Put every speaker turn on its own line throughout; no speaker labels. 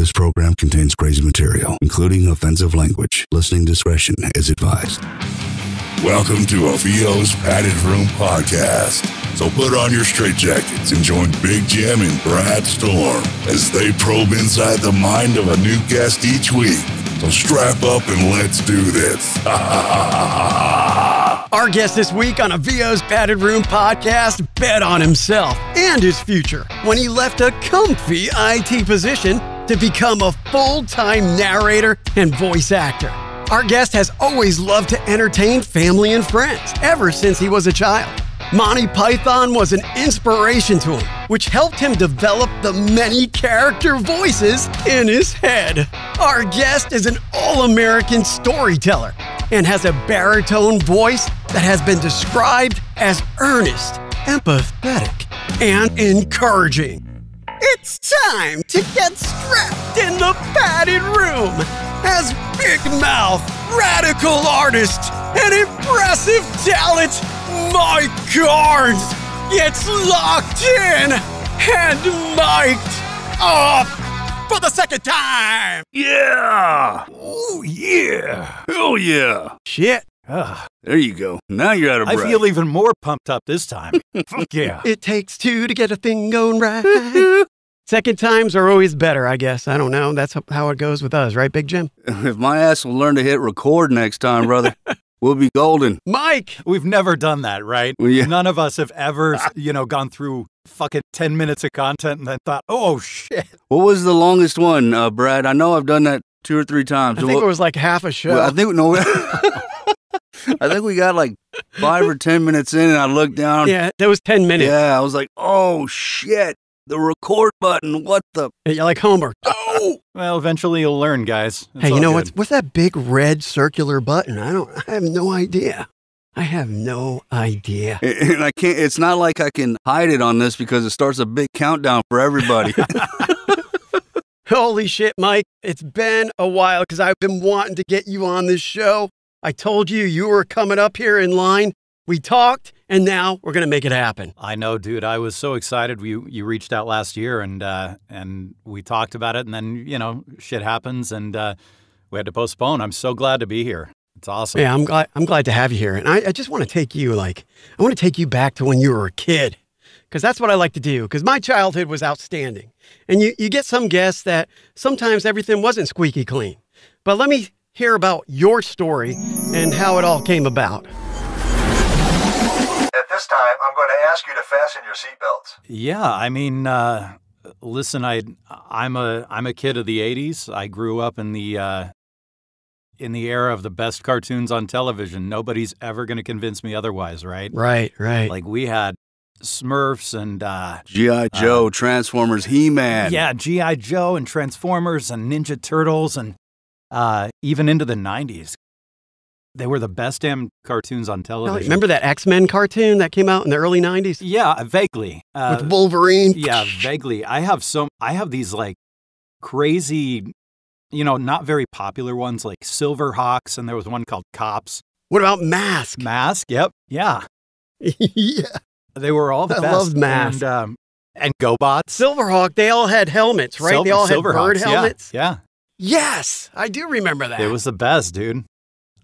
This program contains crazy material, including offensive language. Listening discretion is advised. Welcome to a VO's Padded Room podcast. So put on your straitjackets and join Big Jim and Brad Storm as they probe inside the mind of a new guest each week. So strap up and let's do this.
Our guest this week on a VO's Padded Room podcast bet on himself and his future when he left a comfy IT position to become a full-time narrator and voice actor. Our guest has always loved to entertain family and friends ever since he was a child. Monte Python was an inspiration to him, which helped him develop the many character voices in his head. Our guest is an all-American storyteller and has a baritone voice that has been described as earnest, empathetic, and encouraging. It's time to get strapped in the padded room as big mouth, radical artist, and impressive talent, Mike Carnes gets locked in and mic'd up for the second time.
Yeah!
Oh, yeah.
Hell yeah!
Shit.
There you go. Now you're out of breath.
I feel even more pumped up this time. Fuck yeah.
It takes two to get a thing going right. Second times are always better, I guess. I don't know. That's how it goes with us, right, Big Jim?
If my ass will learn to hit record next time, brother, we'll be golden.
Mike!
We've never done that, right?
Well, yeah.
None of us have ever, gone through fucking 10 minutes of content and then thought, oh, shit.
What was the longest one, Brad? I know I've done that 2 or 3 times.
I think it was like half a show.
Well, I think we got like 5 or 10 minutes in and I looked down.
Yeah, that was 10 minutes.
Yeah, I was like, oh, shit. The record button, what the?
You're like Homer. Oh!
Well, eventually you'll learn, guys. It's
Hey, you know
good.
what's that big red circular button? I have no idea. I have no idea.
And I can't, it's not like I can hide it on this because it starts a big countdown for everybody.
Holy shit, Mike. It's been a while because I've been wanting to get you on this show. I told you you were coming up here in line. We talked, and now we're going to make it happen.
I know, dude. I was so excited. You reached out last year, and we talked about it, and then, shit happens, and we had to postpone. I'm so glad to be here. It's awesome.
Yeah, I'm glad to have you here. And I just want to take you, I want to take you back to when you were a kid, because that's what I like to do, because my childhood was outstanding. And you get some guests that sometimes everything wasn't squeaky clean. But let me hear about your story and how it all came about.
At this time, I'm going to ask you to fasten your seatbelts.
Yeah, I mean, listen, I'm a kid of the '80s. I grew up in the era of the best cartoons on television. Nobody's ever going to convince me otherwise, right?
Right.
Like we had Smurfs and
G.I. Joe, Transformers, He-Man.
Yeah, G.I. Joe and Transformers and Ninja Turtles and even into the '90s. They were the best damn cartoons on television.
Remember that X-Men cartoon that came out in the early 90s?
Yeah, vaguely.
With Wolverine?
Yeah, vaguely. I have these like crazy, not very popular ones like Silverhawks, and there was one called Cops.
What about Mask?
Mask, yep, yeah.
Yeah.
They were all the best.
I loved Mask.
And GoBots.
Silverhawk, they all had helmets, right? They all had bird helmets?
Yeah.
Yes, I do remember that.
It was the best, dude.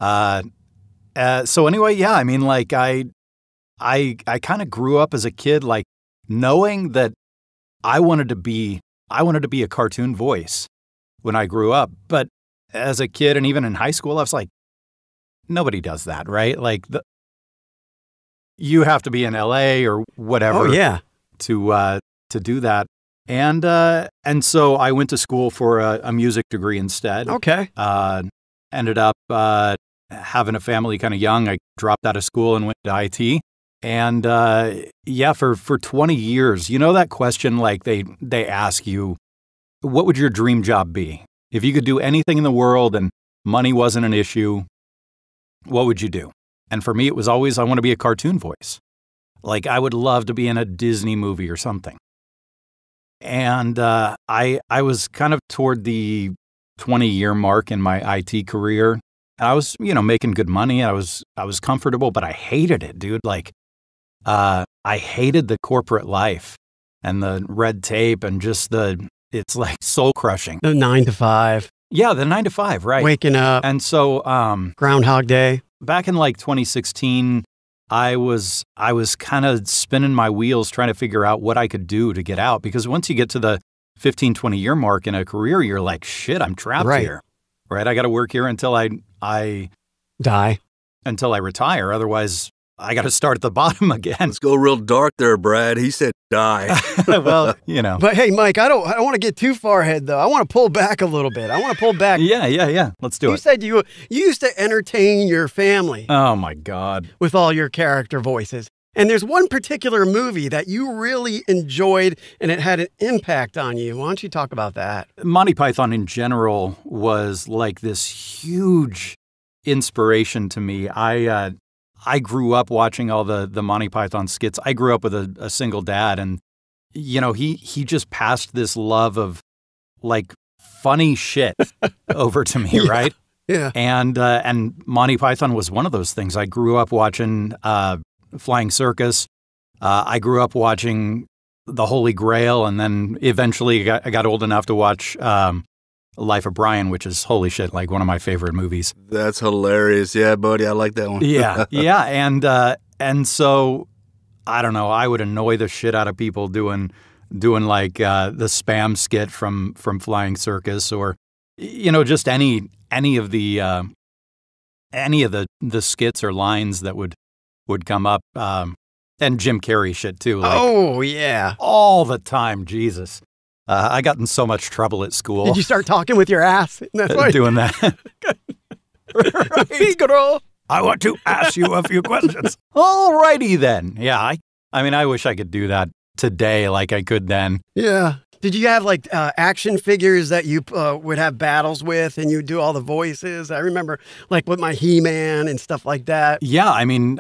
So anyway, yeah, I mean, like I kind of grew up as a kid, like knowing that I wanted to be a cartoon voice when I grew up. But as a kid and even in high school, I was like, nobody does that, right? Like you have to be in LA or whatever.
Oh, yeah.
To do that. And so I went to school for a music degree instead.
Okay.
Ended up having a family kind of young. I dropped out of school and went to IT. And for 20 years, that question, like they ask you, what would your dream job be? If you could do anything in the world and money wasn't an issue, what would you do? And for me, it was always, I want to be a cartoon voice. Like I would love to be in a Disney movie or something. And I was kind of toward the 20-year mark in my IT career. I was, making good money. I was comfortable, but I hated it, dude. Like, I hated the corporate life and the red tape and just it's like soul crushing.
The 9 to 5.
Yeah, the 9 to 5, right.
Waking up.
And so
Groundhog Day.
back in like 2016, I was kind of spinning my wheels trying to figure out what I could do to get out, because once you get to the 15, 20 year mark in a career, you're like, shit, I'm trapped here. Right? I got to work here until I
die.
Until I retire. Otherwise, I got to start at the bottom again.
Let's go real dark there, Brad. He said die.
Well, you know.
But hey, Mike, I don't want to get too far ahead, though. I want to pull back a little bit. I want to pull back.
Yeah. Let's do it.
You said you used to entertain your family.
Oh, my God.
With all your character voices. And there's one particular movie that you really enjoyed and it had an impact on you. Why don't you talk about that?
Monte Python in general was like this huge inspiration to me. I grew up watching all the Monte Python skits. I grew up with a single dad, and you know, he just passed this love of like funny shit over to me, right?
Yeah.
And Monte Python was one of those things. I grew up watching Flying Circus. I grew up watching The Holy Grail, and then eventually I got old enough to watch Life of Brian, which is, holy shit, like one of my favorite movies.
That's hilarious. Yeah, buddy, I like that one.
Yeah. And so, I don't know, I would annoy the shit out of people doing like the spam skit from Flying Circus, or, you know, just any of the skits or lines that would come up. And Jim Carrey shit too. Like,
oh, yeah.
All the time, Jesus. I got in so much trouble at school.
Did you start talking with your ass? That's why
doing that.
Right. Figaro.
I want to ask you a few questions. All righty then. Yeah, I mean, I wish I could do that today like I could then.
Yeah. Did you have like action figures that you would have battles with and you would do all the voices? I remember like with my He-Man and stuff like that.
Yeah, I mean,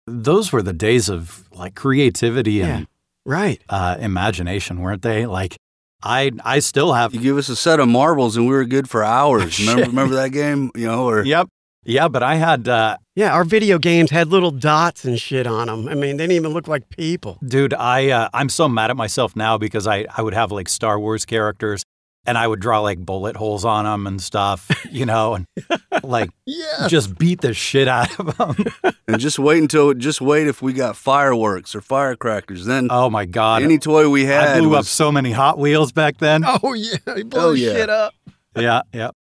those were the days of like creativity and imagination, weren't they? Like, I still have.
You give us a set of marbles and we were good for hours. Remember that game? You know, or
Yep. Yeah, but I had.
Our video games had little dots and shit on them. I mean, they didn't even look like people.
Dude, I'm so mad at myself now because I would have like Star Wars characters and I would draw like bullet holes on them and stuff, you know, and like just beat the shit out of them.
And just wait if we got fireworks or firecrackers. Then,
oh my God,
any toy we had.
I blew up so many Hot Wheels back then.
Oh yeah, he blew shit up.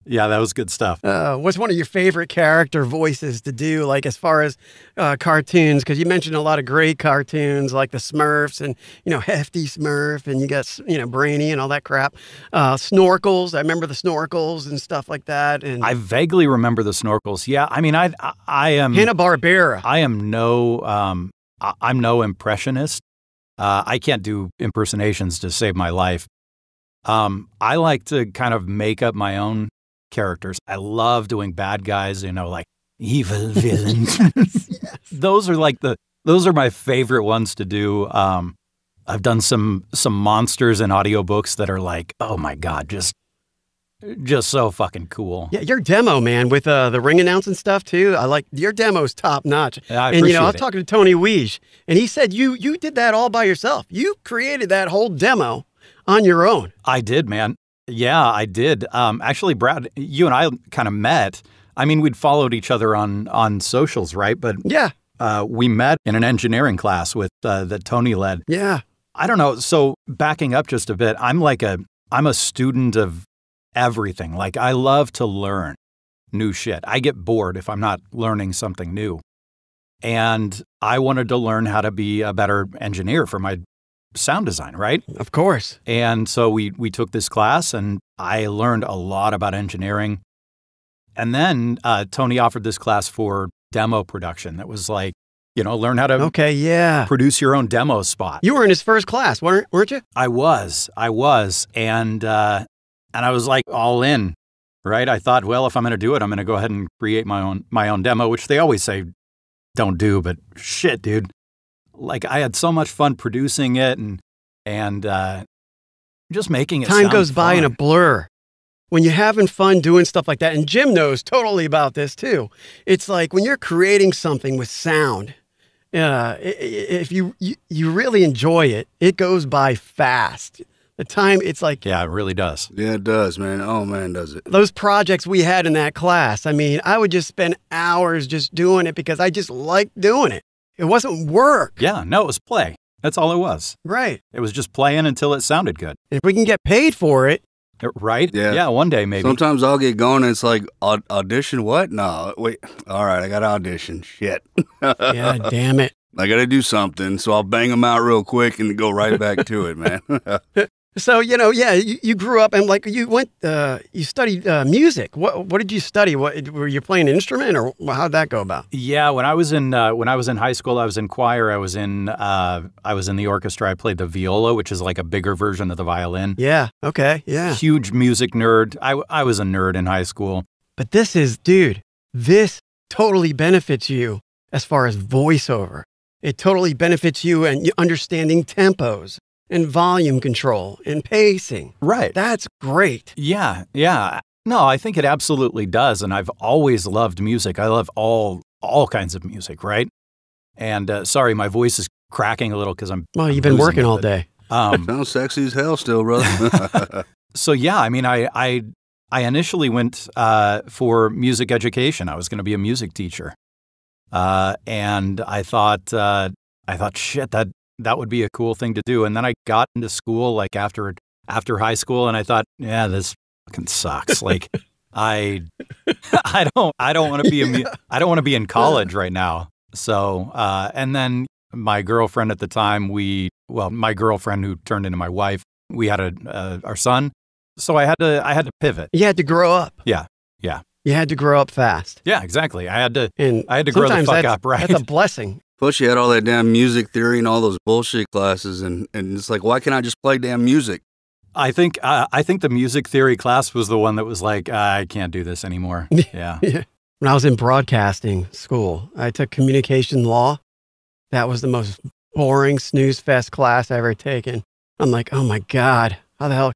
Yeah, that was good stuff.
What's one of your favorite character voices to do, like as far as cartoons? Because you mentioned a lot of great cartoons, like the Smurfs and, you know, Hefty Smurf, and you got, you know, Brainy and all that crap. Snorkels, I remember the Snorkels and stuff like that. And
I vaguely remember the Snorkels. Yeah, I mean, I am
Hanna-Barbera.
I'm no impressionist. I can't do impersonations to save my life. I like to kind of make up my own characters. I love doing bad guys, you know, like evil villains.
Yes.
Those are my favorite ones to do. I've done some monsters in audiobooks that are like, oh my God, just so fucking cool.
Yeah, your demo, man, with the ring announce and stuff too. I like your demo's top notch.
I
and you know, I was talking to Tony Weege, and he said you did that all by yourself. You created that whole demo on your own.
I did, man. Yeah, I did. Actually, Brad, you and I kind of met. I mean, we'd followed each other on socials, right? But
yeah,
we met in an engineering class with that Tony led.
Yeah.
I don't know. So backing up just a bit, I'm a student of everything. Like, I love to learn new shit. I get bored if I'm not learning something new. And I wanted to learn how to be a better engineer for my sound design, right?
Of course.
And so we took this class and I learned a lot about engineering. And then Tony offered this class for demo production that was like, you know, learn how to produce your own demo spot.
You were in his first class, weren't you?
I was. And I was like all in, right? I thought, well, if I'm going to do it, I'm going to go ahead and create my own demo, which they always say don't do, but shit, dude. Like, I had so much fun producing it and just making it
Time goes by
fun.
in a blur. When you're having fun doing stuff like that, and Jim knows totally about this too. It's like when you're creating something with sound, if you really enjoy it, it goes by fast. The time, it's like...
Yeah, it really does.
Yeah, it does, man. Oh, man, does it.
Those projects we had in that class, I mean, I would just spend hours just doing it because I just liked doing it. It wasn't work.
Yeah, no, it was play. That's all it was.
Right.
It was just playing until it sounded good.
If we can get paid for it...
Right?
Yeah.
One day maybe.
Sometimes I'll get going and it's like, audition what? No, wait. All right, I got to audition. Shit.
Yeah, damn it.
I got to do something, so I'll bang them out real quick and go right back to it, man.
So, you grew up and like you went, you studied music. What did you study? Were you playing an instrument or how'd that go about?
Yeah, when I was in high school, I was in choir. I was in the orchestra. I played the viola, which is like a bigger version of the violin.
Yeah. Okay. Yeah.
Huge music nerd. I was a nerd in high school.
But this totally benefits you as far as voiceover. It totally benefits you and understanding tempos and volume control and pacing.
Right.
That's great.
Yeah. No, I think it absolutely does. And I've always loved music. I love all kinds of music, right? And sorry, my voice is cracking a little because
Well, you've been working all day.
Sounds sexy as hell still, brother.
So yeah, I mean, I initially went for music education. I was going to be a music teacher. And I thought, shit, that would be a cool thing to do. And then I got into school like after high school, and I thought, yeah, this fucking sucks. Like, I don't want to be I don't want to be in college right now. So, and then my girlfriend at the time, my girlfriend who turned into my wife, we had our son. So I had to pivot.
You had to grow up.
Yeah.
You had to grow up fast.
Yeah, exactly. I had to
And
grow the fuck up, right?
That's a blessing.
Plus, you had all that damn music theory and all those bullshit classes, and it's like, why can't I just play damn music?
I think the music theory class was the one that was like, I can't do this anymore. Yeah.
When I was in broadcasting school, I took communication law. That was the most boring snooze fest class I ever taken. I'm like, oh my God, how the hell?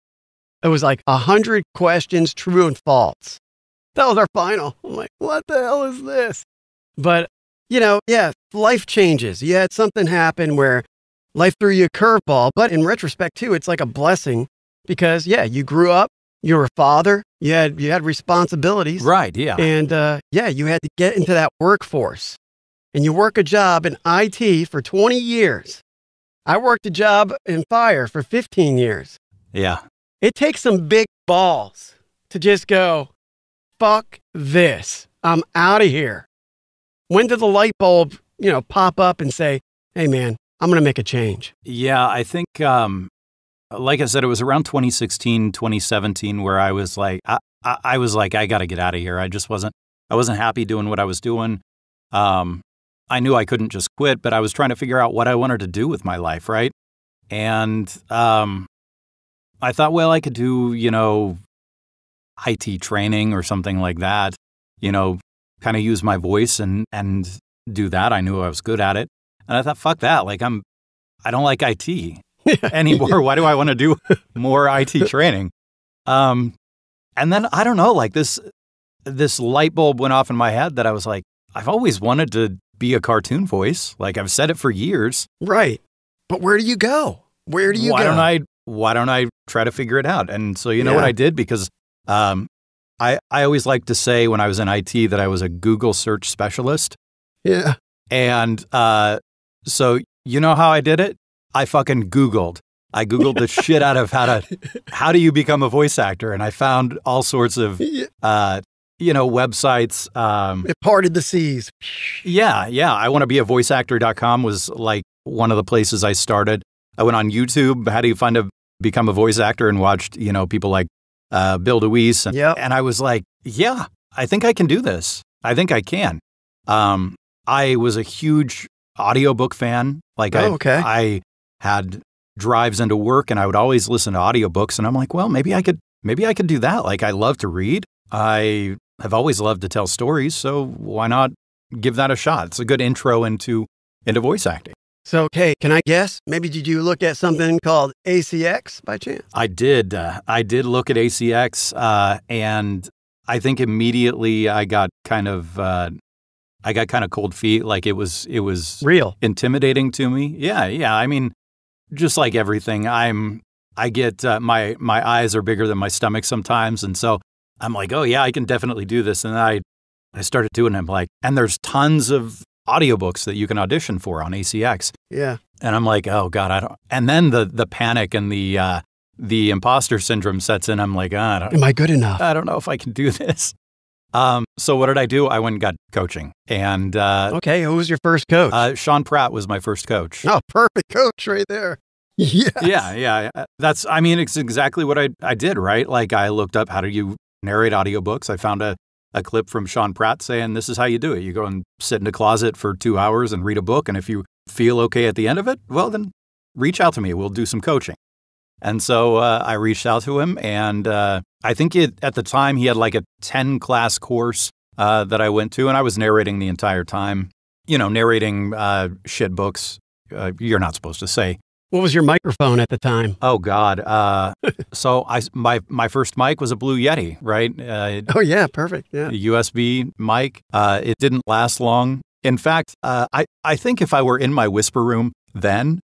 It was like 100 questions, true and false. That was our final. I'm like, what the hell is this? But, life changes. You had something happen where life threw you a curveball. But in retrospect, too, it's like a blessing because, you grew up, you were a father, you had responsibilities.
Right, yeah.
And, you had to get into that workforce. And you work a job in IT for 20 years. I worked a job in fire for 15 years.
Yeah.
It takes some big balls to just go, fuck this. I'm out of here. When did the light bulb, pop up and say, hey, man, I'm going to make a change?
Yeah, I think, like I said, it was around 2016, 2017 where I was like, I was like, I got to get out of here. I wasn't happy doing what I was doing. I knew I couldn't just quit, but I was trying to figure out what I wanted to do with my life, right? And I thought, well, I could do, IT training or something like that, kind of use my voice and do that. I knew I was good at it. And I thought, fuck that. Like, I don't like IT anymore. Why do I want to do more IT training? And then, I don't know, like this light bulb went off in my head that I was like, I've always wanted to be a cartoon voice. Like, I've said it for years.
Right. But where do you go? Where do you go?
Why don't I try to figure it out? And so, you know what I did? Because I always liked to say when I was in IT that I was a Google search specialist.
Yeah.
And so you know how I did it? I fucking Googled. I Googled the shit out of how do you become a voice actor? And I found all sorts of, websites.
It parted the seas.
Yeah. I want to be a voiceactor.com was like one of the places I started. I went on YouTube. How do you become a voice actor? And watched, people like Bill DeWeese. And I was like, yeah, I think I can do this. I think I can. I was a huge audiobook fan. Like I had drives into work and I would always listen to audiobooks. And I'm like, well, maybe I could do that. Like, I love to read. I have always loved to tell stories. So why not give that a shot? It's a good intro into voice acting.
So, okay, can I guess? Maybe did you look at something called ACX by chance?
I did. I did look at ACX, and I think immediately I got kind of cold feet. Like it was real intimidating to me. Yeah. I mean, just like everything, I'm I get my eyes are bigger than my stomach sometimes, and so I'm like, oh yeah, I can definitely do this. And then I started doing them and there's tons of audiobooks that you can audition for on ACX.
Yeah. And
I'm like, oh God, I don't. And then the panic and the imposter syndrome sets in. I'm like,
am I good enough?
I don't know if I can do this. So what did I do? I went and got coaching. And
okay, who was your first coach?
Sean Pratt was my first coach.
Oh, perfect coach right there. Yes.
Yeah. It's exactly what I did, right? Like I looked up how do you narrate audiobooks. I found a clip from Sean Pratt saying this is how you do it. You go and sit in a closet for 2 hours and read a book. And if you feel okay at the end of it, well, then reach out to me. We'll do some coaching. And so I reached out to him. And I think at the time he had like a 10-class course that I went to. And I was narrating the entire time, narrating shit books you're not supposed to say.
What was your microphone at the time?
Oh God! So my first mic was a Blue Yeti, right?
Oh yeah, perfect. Yeah,
a USB mic. It didn't last long. In fact, I think if I were in my whisper room then,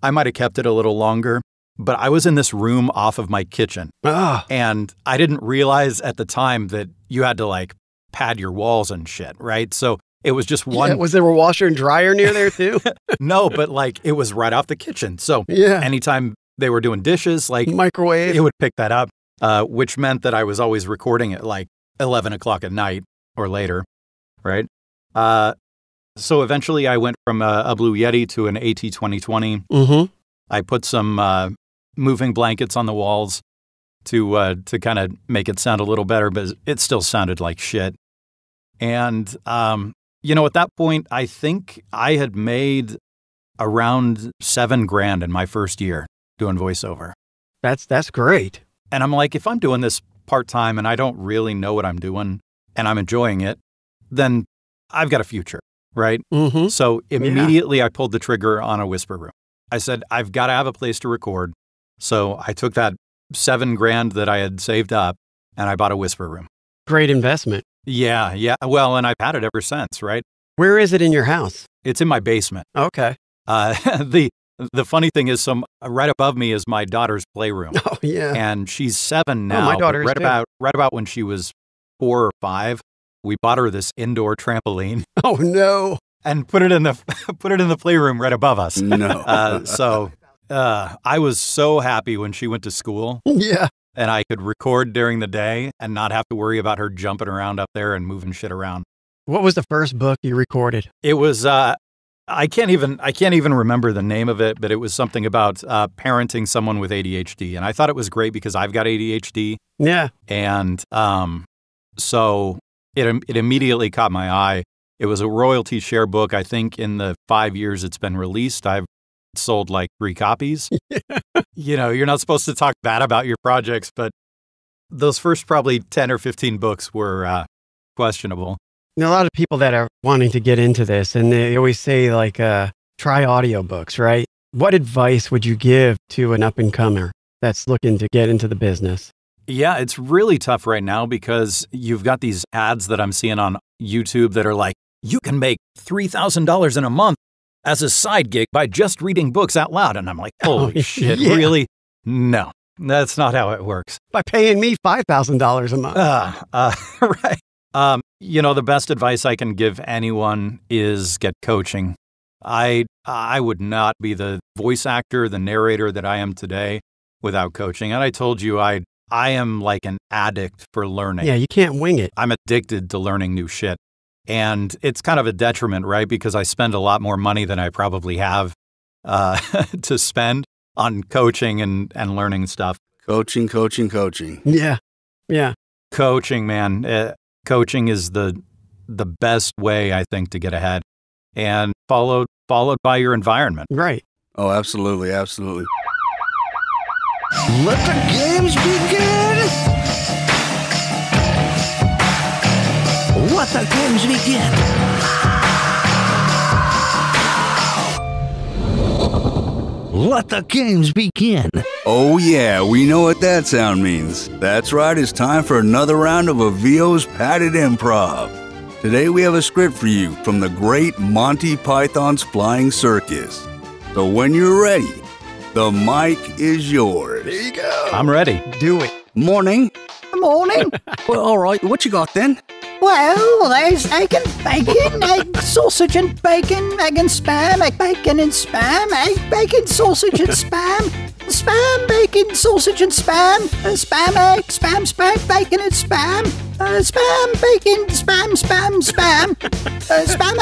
I might have kept it a little longer. But I was in this room off of my kitchen, and I didn't realize at the time that you had to like pad your walls and shit, right? So. It was just one.
Yeah, was there a washer and dryer near there too?
No, but like it was right off the kitchen. So anytime they were doing dishes, like
microwave,
it would pick that up, which meant that I was always recording at like 11 o'clock at night or later, right? So eventually I went from a Blue Yeti to an AT2020.
Mm-hmm.
I put some moving blankets on the walls to kind of make it sound a little better, but it still sounded like shit. And at that point, I think I had made around $7,000 in my first year doing voiceover.
That's great.
And I'm like, if I'm doing this part-time and I don't really know what I'm doing and I'm enjoying it, then I've got a future, right?
Mm-hmm.
So immediately I pulled the trigger on a whisper room. I said, I've got to have a place to record. So I took that $7,000 that I had saved up and I bought a whisper room.
Great investment.
Yeah. Well, and I've had it ever since, right?
Where is it in your house?
It's in my basement.
Okay.
The funny thing is, right above me is my daughter's playroom.
Oh yeah.
And she's 7 now.
Oh, my daughter is
right about when she was 4 or 5, we bought her this indoor trampoline.
Oh no.
And put it in the playroom right above us.
No.
So I was so happy when she went to school.
Yeah.
And I could record during the day and not have to worry about her jumping around up there and moving shit around.
What was the first book you recorded?
It was, I can't even remember the name of it, but it was something about parenting someone with ADHD. And I thought it was great because I've got ADHD.
Yeah.
And so it immediately caught my eye. It was a royalty share book. I think in the 5 years it's been released, I've sold like 3 copies. You're not supposed to talk bad about your projects, but those first probably 10 or 15 books were questionable.
A lot of people that are wanting to get into this, and they always say like, try audiobooks, right? What advice would you give to an up-and-comer that's looking to get into the business?
Yeah, it's really tough right now because you've got these ads that I'm seeing on YouTube that are like, you can make $3,000 in a month as a side gig by just reading books out loud. And I'm like, holy shit, really? No, that's not how it works.
By paying me $5,000 a month.
Right. The best advice I can give anyone is get coaching. I would not be the voice actor, the narrator that I am today without coaching. And I told you, I am like an addict for learning.
Yeah, you can't wing it.
I'm addicted to learning new shit. And it's kind of a detriment, right? Because I spend a lot more money than I probably have to spend on coaching and learning stuff.
Coaching.
Yeah.
Coaching, man. Coaching is the best way, I think, to get ahead. And followed by your environment.
Right.
Oh, absolutely.
Let the games begin! Let the games begin! Let the games begin!
Oh yeah, we know what that sound means. That's right, it's time for another round of VO's Padded Improv. Today we have a script for you from the great Monte Python's Flying Circus. So when you're ready, The mic is yours.
There you go.
I'm ready.
Do it.
Morning.
Morning.
Well, all right. What you got then?
Well, there's egg and bacon, egg, sausage and bacon, egg and spam, egg, bacon and spam, egg, bacon, sausage and spam, spam, bacon, sausage and spam, spam, egg, spam, bacon and spam, spam, bacon, spam, spam,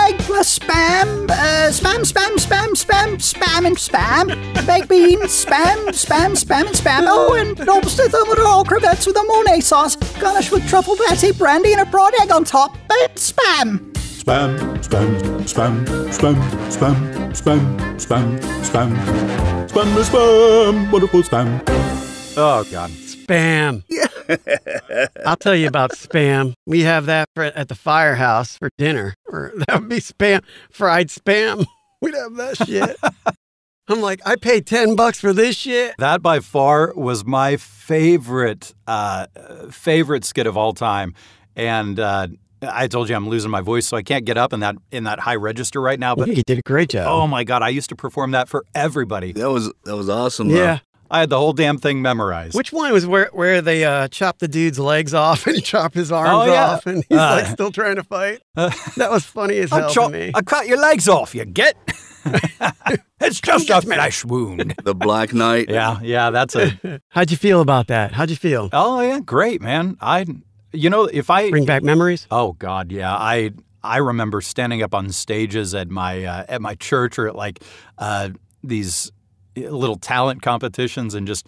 egg plus spam, spam and spam, baked beans, spam and spam. Oh, and lobster thermidor crevettes with a Mornay sauce, garnished with truffle patty, brandy, and a broad egg on top, and spam.
Spam, spam, spam, spam, spam, spam, spam, spam, spam is spam, wonderful spam.
Oh, God.
Spam. I'll tell you about spam. We have that at the firehouse for dinner. Or that would be spam, fried spam. We'd have that shit. I'm like, I paid $10 for this shit.
That by far was my favorite skit of all time. And I told you I'm losing my voice, so I can't get up in that high register right now. But
You did a great job.
oh my God, I used to perform that for everybody.
That was awesome.
Yeah.
I had the whole damn thing memorized.
Which one was where they chop the dude's legs off and chop his arms off and he's like still trying to fight? That was funny as hell to me.
I cut your legs off, you get? It's just a flesh wound.
The Black Knight.
Yeah, that's a...
How'd you feel about that? How'd you feel?
Oh, yeah, great, man. If I...
Bring back memories?
Oh, God, yeah. I remember standing up on stages at my church or at like these little talent competitions and just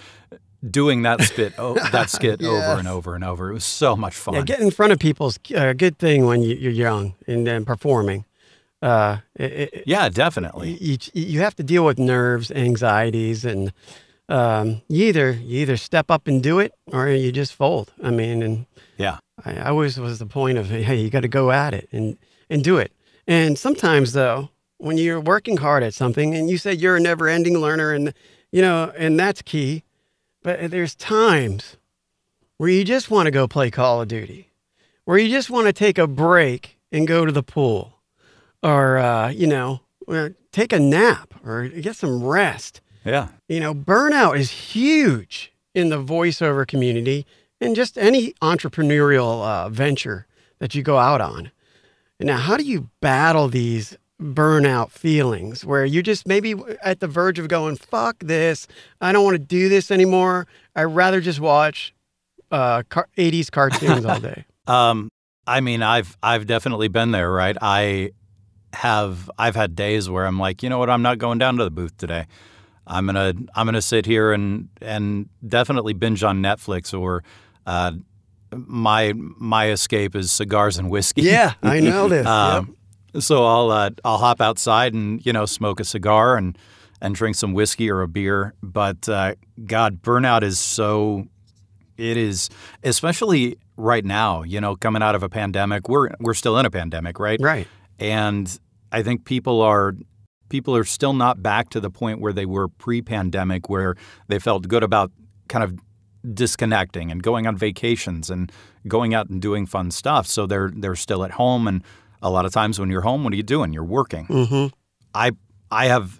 doing that skit over and over and over. It was so much fun.
Yeah, getting in front of people's a good thing when you're young and performing.
Yeah, definitely.
You have to deal with nerves, anxieties, and you either step up and do it or you just fold. I mean, and
yeah,
I always was the point of, hey, you got to go at it and do it. And sometimes though, when you're working hard at something and you say you're a never-ending learner and, and that's key, but there's times where you just want to go play Call of Duty, where you just want to take a break and go to the pool or, take a nap or get some rest.
Yeah.
Burnout is huge in the voiceover community and just any entrepreneurial venture that you go out on. Now, how do you battle these burnout feelings where you're just maybe at the verge of going, fuck this, I don't want to do this anymore. I'd rather just watch 80s cartoons all day.
I mean, I've definitely been there, right? I've had days where I'm like, you know what, I'm not going down to the booth today. I'm gonna sit here and definitely binge on Netflix or my escape is cigars and whiskey.
Yeah, I know this. Yep.
So I'll hop outside and smoke a cigar and drink some whiskey or a beer. But God, burnout it is especially right now. Coming out of a pandemic, we're still in a pandemic, right?
Right.
And I think people are still not back to the point where they were pre-pandemic, where they felt good about kind of disconnecting and going on vacations and going out and doing fun stuff. So they're still at home, and a lot of times when you're home, what are you doing? You're working.
Mm-hmm.
I've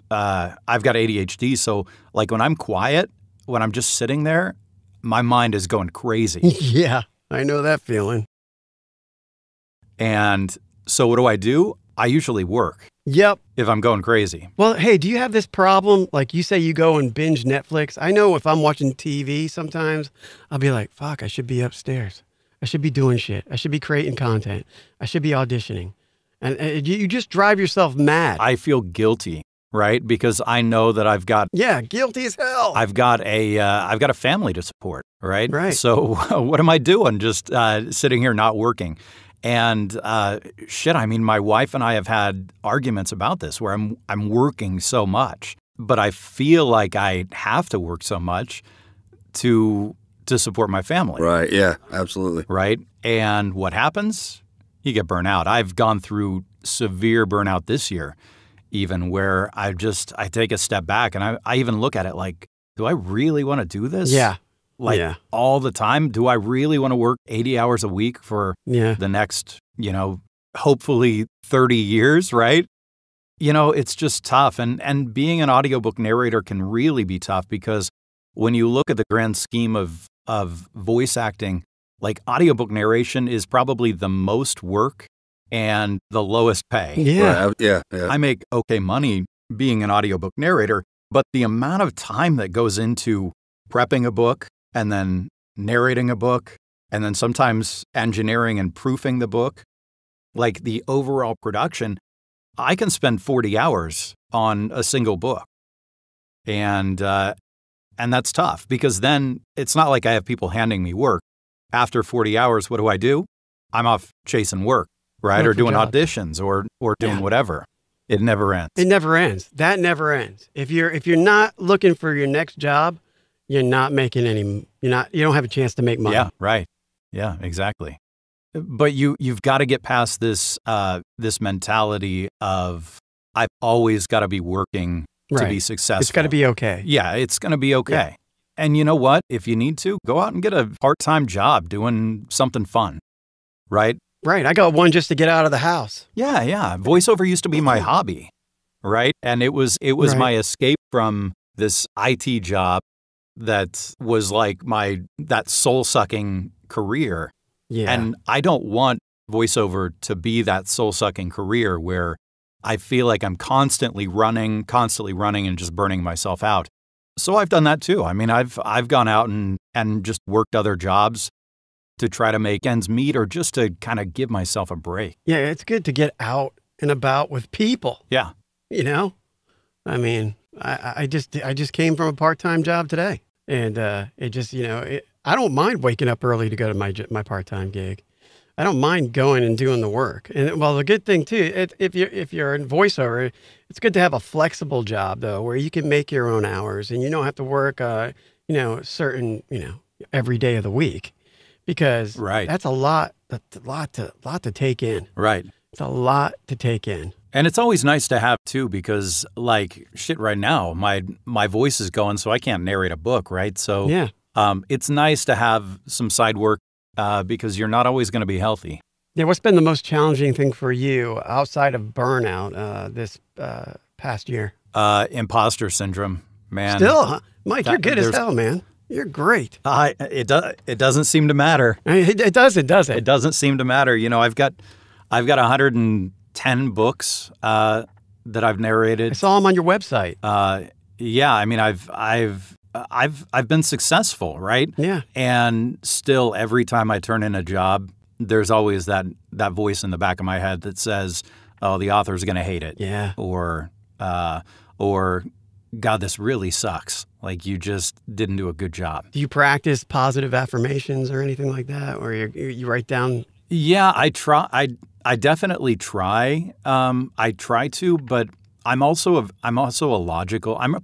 got ADHD, so like when I'm quiet, when I'm just sitting there, my mind is going crazy.
Yeah, I know that feeling.
And so what do? I usually work.
Yep.
If I'm going crazy.
Well, hey, do you have this problem? Like you say you go and binge Netflix. I know if I'm watching TV sometimes, I'll be like, fuck, I should be upstairs. I should be doing shit. I should be creating content. I should be auditioning. And you just drive yourself mad.
I feel guilty, right? Because I know that I've got...
Yeah, guilty as hell.
I've got a family to support, right?
Right.
So what am I doing? Just sitting here not working. And I mean, my wife and I have had arguments about this where I'm working so much, but I feel like I have to work so much to support my family.
Right. Yeah, absolutely.
Right. And what happens? You get burnout. I've gone through severe burnout this year, even where I take a step back and I even look at it like, do I really want to do this?
Yeah.
All the time? Do I really want to work 80 hours a week for the next, hopefully 30 years, right? It's just tough. And being an audiobook narrator can really be tough because when you look at the grand scheme of voice acting, like audiobook narration is probably the most work and the lowest pay.
Yeah.
Right, yeah.
I make okay money being an audiobook narrator, but the amount of time that goes into prepping a book and then narrating a book and then sometimes engineering and proofing the book, like the overall production, I can spend 40 hours on a single book. And that's tough because then it's not like I have people handing me work. After 40 hours, what do? I'm off chasing work, right? Or doing auditions or doing whatever. It never ends.
It never ends. That never ends. If you're not looking for your next job, you're not making any. You don't have a chance to make money.
Yeah, right. Yeah, exactly. But you've got to get past this mentality of I've always got to be working to be successful.
It's got to be okay.
Yeah, it's going to be okay.
Yeah.
And you know what? If you need to, go out and get a part-time job doing something fun, right?
Right. I got one just to get out of the house.
Yeah. Voiceover used to be my hobby, right? And it was my escape from this IT job that was like that soul-sucking career.
Yeah.
And I don't want voiceover to be that soul-sucking career where I feel like I'm constantly running and just burning myself out. So I've done that too. I mean, I've gone out and just worked other jobs to try to make ends meet or just to kind of give myself a break.
Yeah, it's good to get out and about with people.
Yeah.
I mean, I just came from a part-time job today, and it just, I don't mind waking up early to go to my part-time gig. I don't mind going and doing the work. And the good thing too, if you're in voiceover, it's good to have a flexible job though, where you can make your own hours and you don't have to work, certain, every day of the week, because that's a lot to take in.
Right.
It's a lot to take in.
And it's always nice to have too, because like shit right now, my voice is going, so I can't narrate a book. Right. So
yeah.
It's nice to have some side work. Because you're not always going to be healthy.
Yeah, what's been the most challenging thing for you outside of burnout this past year?
Imposter syndrome, man.
Still, huh? Mike, you're good as hell, man. You're great.
It doesn't seem to matter.
It doesn't.
It doesn't seem to matter. I've got 110 books that I've narrated.
I saw them on your website.
Yeah, I mean, I've been successful, right?
Yeah.
And still, every time I turn in a job, there's always that voice in the back of my head that says, "Oh, the author's going to hate it."
Yeah.
Or God, this really sucks. Like you just didn't do a good job.
Do you practice positive affirmations or anything like that, or you write down?
Yeah, I try. I definitely try. I try to, but I'm also a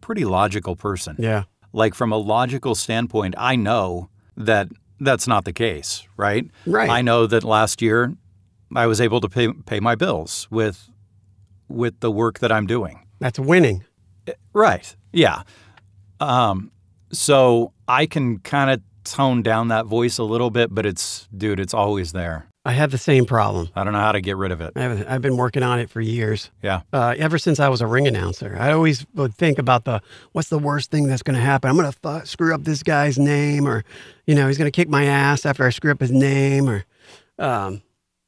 pretty logical person.
Yeah.
Like from a logical standpoint, I know that that's not the case, right?
Right.
I know that last year I was able to pay my bills with the work that I'm doing.
That's winning.
Right. Yeah. So I can kind of tone down that voice a little bit, but it's always there.
I have the same problem.
I don't know how to get rid of it.
I've been working on it for years.
Yeah.
Ever since I was a ring announcer, I always would think about what's the worst thing that's going to happen? I'm going to screw up this guy's name, or, he's going to kick my ass after I screw up his name, or,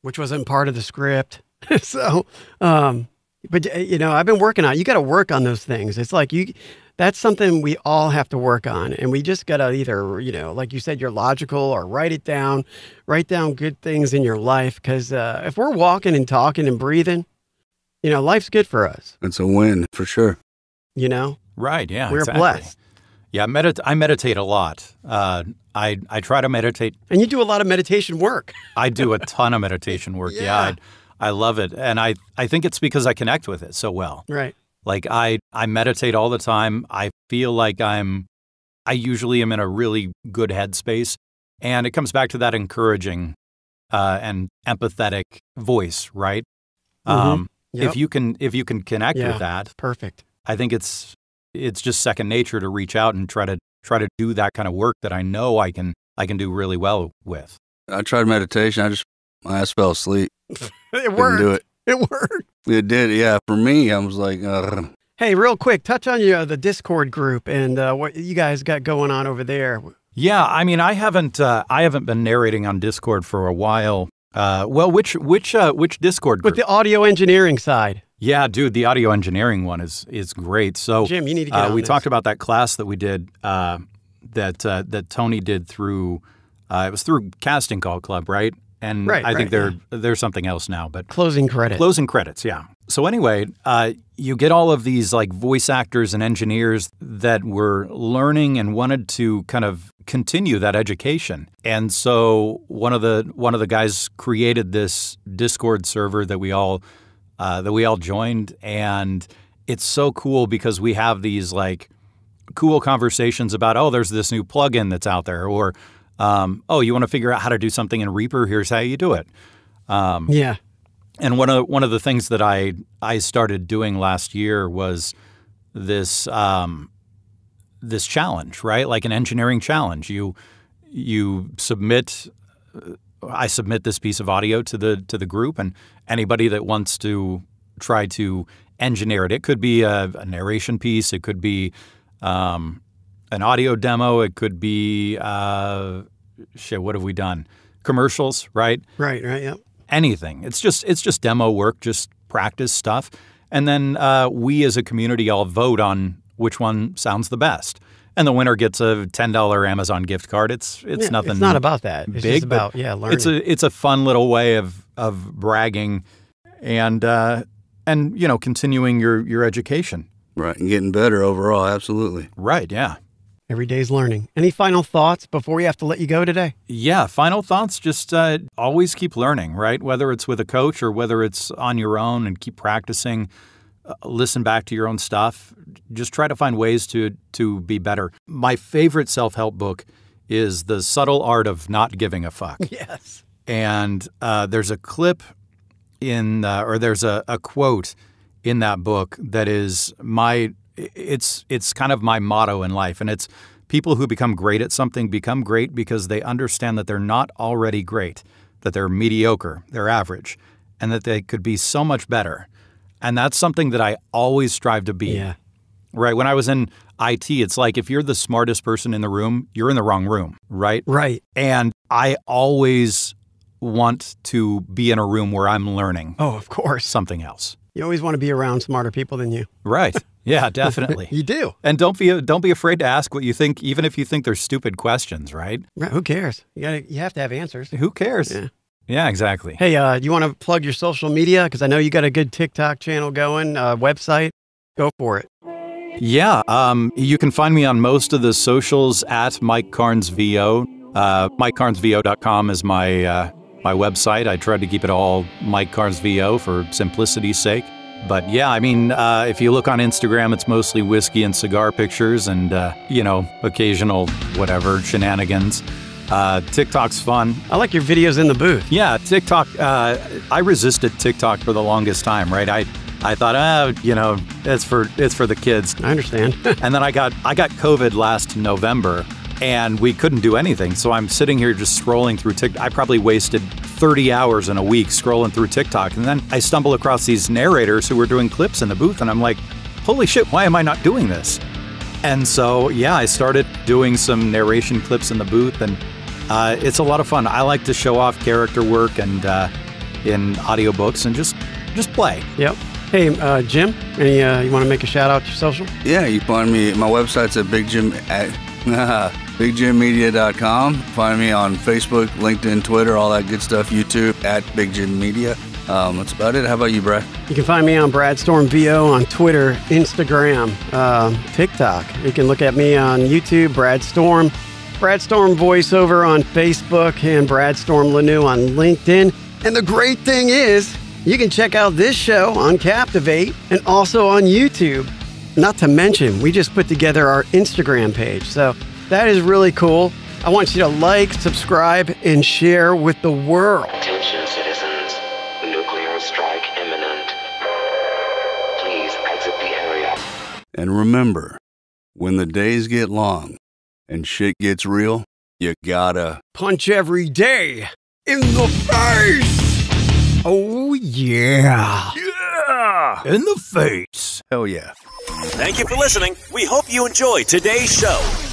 which wasn't part of the script. So, but I've been working on it. You got to work on those things. It's like that's something we all have to work on. And we just got to either, like you said, you're logical, or write down good things in your life. Because if we're walking and talking and breathing, life's good for us.
It's a win for sure.
Right. Yeah.
We're
exactly.
blessed.
Yeah. I meditate a lot. I try to meditate.
And you do a lot of meditation work.
I do a ton of meditation work. Yeah. I love it. And I think it's because I connect with it so well.
Right.
Like I meditate all the time. I feel like I usually am in a really good headspace, and it comes back to that encouraging and empathetic voice, right?
Mm-hmm. Yep.
If you can connect with that,
perfect.
I think it's just second nature to reach out and try to do that kind of work that I know I can do really well with.
I tried meditation. My ass fell asleep.
It worked.
Couldn't do it.
It worked.
It did, yeah. For me, I was like,
Hey, real quick, touch on the Discord group and what you guys got going on over there.
Yeah, I mean, I haven't been narrating on Discord for a while. Well, which Discord group?
With the audio engineering side.
Yeah, dude, the audio engineering one is great. So,
Jim, you need to get on
we
this.
talked about that class that we did that Tony did through. It was through Casting Call Club, right? And I think there's something else now, but
Closing credits.
Closing credits, yeah. So anyway, you get all of these like voice actors and engineers that were learning and wanted to kind of continue that education. And so one of the guys created this Discord server that we all joined, and it's so cool because we have these like cool conversations about, oh, there's this new plugin that's out there, or oh, you want to figure out how to do something in Reaper? Here's how you do it.
Yeah.
And one of the things that I started doing last year was this this challenge, right? Like an engineering challenge. You submit. I submit this piece of audio to the group, and anybody that wants to try to engineer it. It could be a narration piece. It could be an audio demo. It could be what have we done? Commercials, right?
Right, yep.
Anything. It's just demo work, just practice stuff. And then we as a community all vote on which one sounds the best. And the winner gets a $10 Amazon gift card. It's nothing.
It's not about that. It's
big,
just about learning.
It's a fun little way of bragging and continuing your education.
right, and getting better overall, absolutely.
Right, yeah.
Every day's learning. Any final thoughts before we have to let you go today?
Yeah, final thoughts, just always keep learning, right? Whether it's with a coach or whether it's on your own, and keep practicing, listen back to your own stuff. Just try to find ways to be better. My favorite self-help book is The Subtle Art of Not Giving a Fuck.
Yes.
And there's a clip there's a quote in that book that is it's kind of my motto in life. And it's, people who become great at something become great because they understand that they're not already great, that they're mediocre, they're average, and that they could be so much better. And that's something that I always strive to be.
Yeah.
Right. When I was in IT, it's like if you're the smartest person in the room, you're in the wrong room. Right.
Right.
And I always want to be in a room where I'm learning.
Oh, of course.
Something else.
You always want to be around smarter people than you.
Right. Yeah, definitely.
You do.
And don't be afraid to ask what you think, even if you think they're stupid questions, right?
Right. Who cares? You have to have answers.
Who cares?
Yeah.
Yeah, exactly.
Hey, you want to plug your social media? Because I know you got a good TikTok channel going, website. Go for it.
Yeah, you can find me on most of the socials at Mike Carnes VO. MikeCarnesVO.com is my website. I tried to keep it all Mike Carnes VO for simplicity's sake. But yeah, I mean, if you look on Instagram, it's mostly whiskey and cigar pictures and, occasional whatever, shenanigans. TikTok's fun.
I like your videos in the booth.
Yeah, TikTok. I resisted TikTok for the longest time, right? I thought, it's for the kids.
I understand.
And then I got COVID last November, and we couldn't do anything. So I'm sitting here just scrolling through TikTok. I probably wasted 30 hours in a week scrolling through TikTok. And then I stumbled across these narrators who were doing clips in the booth, and I'm like, holy shit, why am I not doing this? And so, yeah, I started doing some narration clips in the booth, and it's a lot of fun. I like to show off character work and in audiobooks and just play.
Yep. Hey, Jim, you want to make a shout out to your social?
Yeah, you find me, my website's at BigJimMedia.com. Find me on Facebook, LinkedIn, Twitter, all that good stuff, YouTube at Big Jim Media. That's about it. How about you, Brad?
You can find me on Brad Storm VO on Twitter, Instagram, TikTok. You can look at me on YouTube, Brad Storm voiceover on Facebook, and Brad Storm Lanou on LinkedIn. And the great thing is, you can check out this show on Captivate and also on YouTube. Not to mention, we just put together our Instagram page. So that is really cool. I want you to like, subscribe, and share with the world.
Attention citizens, nuclear strike imminent. Please exit the area.
And remember, when the days get long and shit gets real, you gotta
punch every day in the face. Oh, yeah. Yeah.
In the face.
Hell yeah.
Thank you for listening. We hope you enjoyed today's show.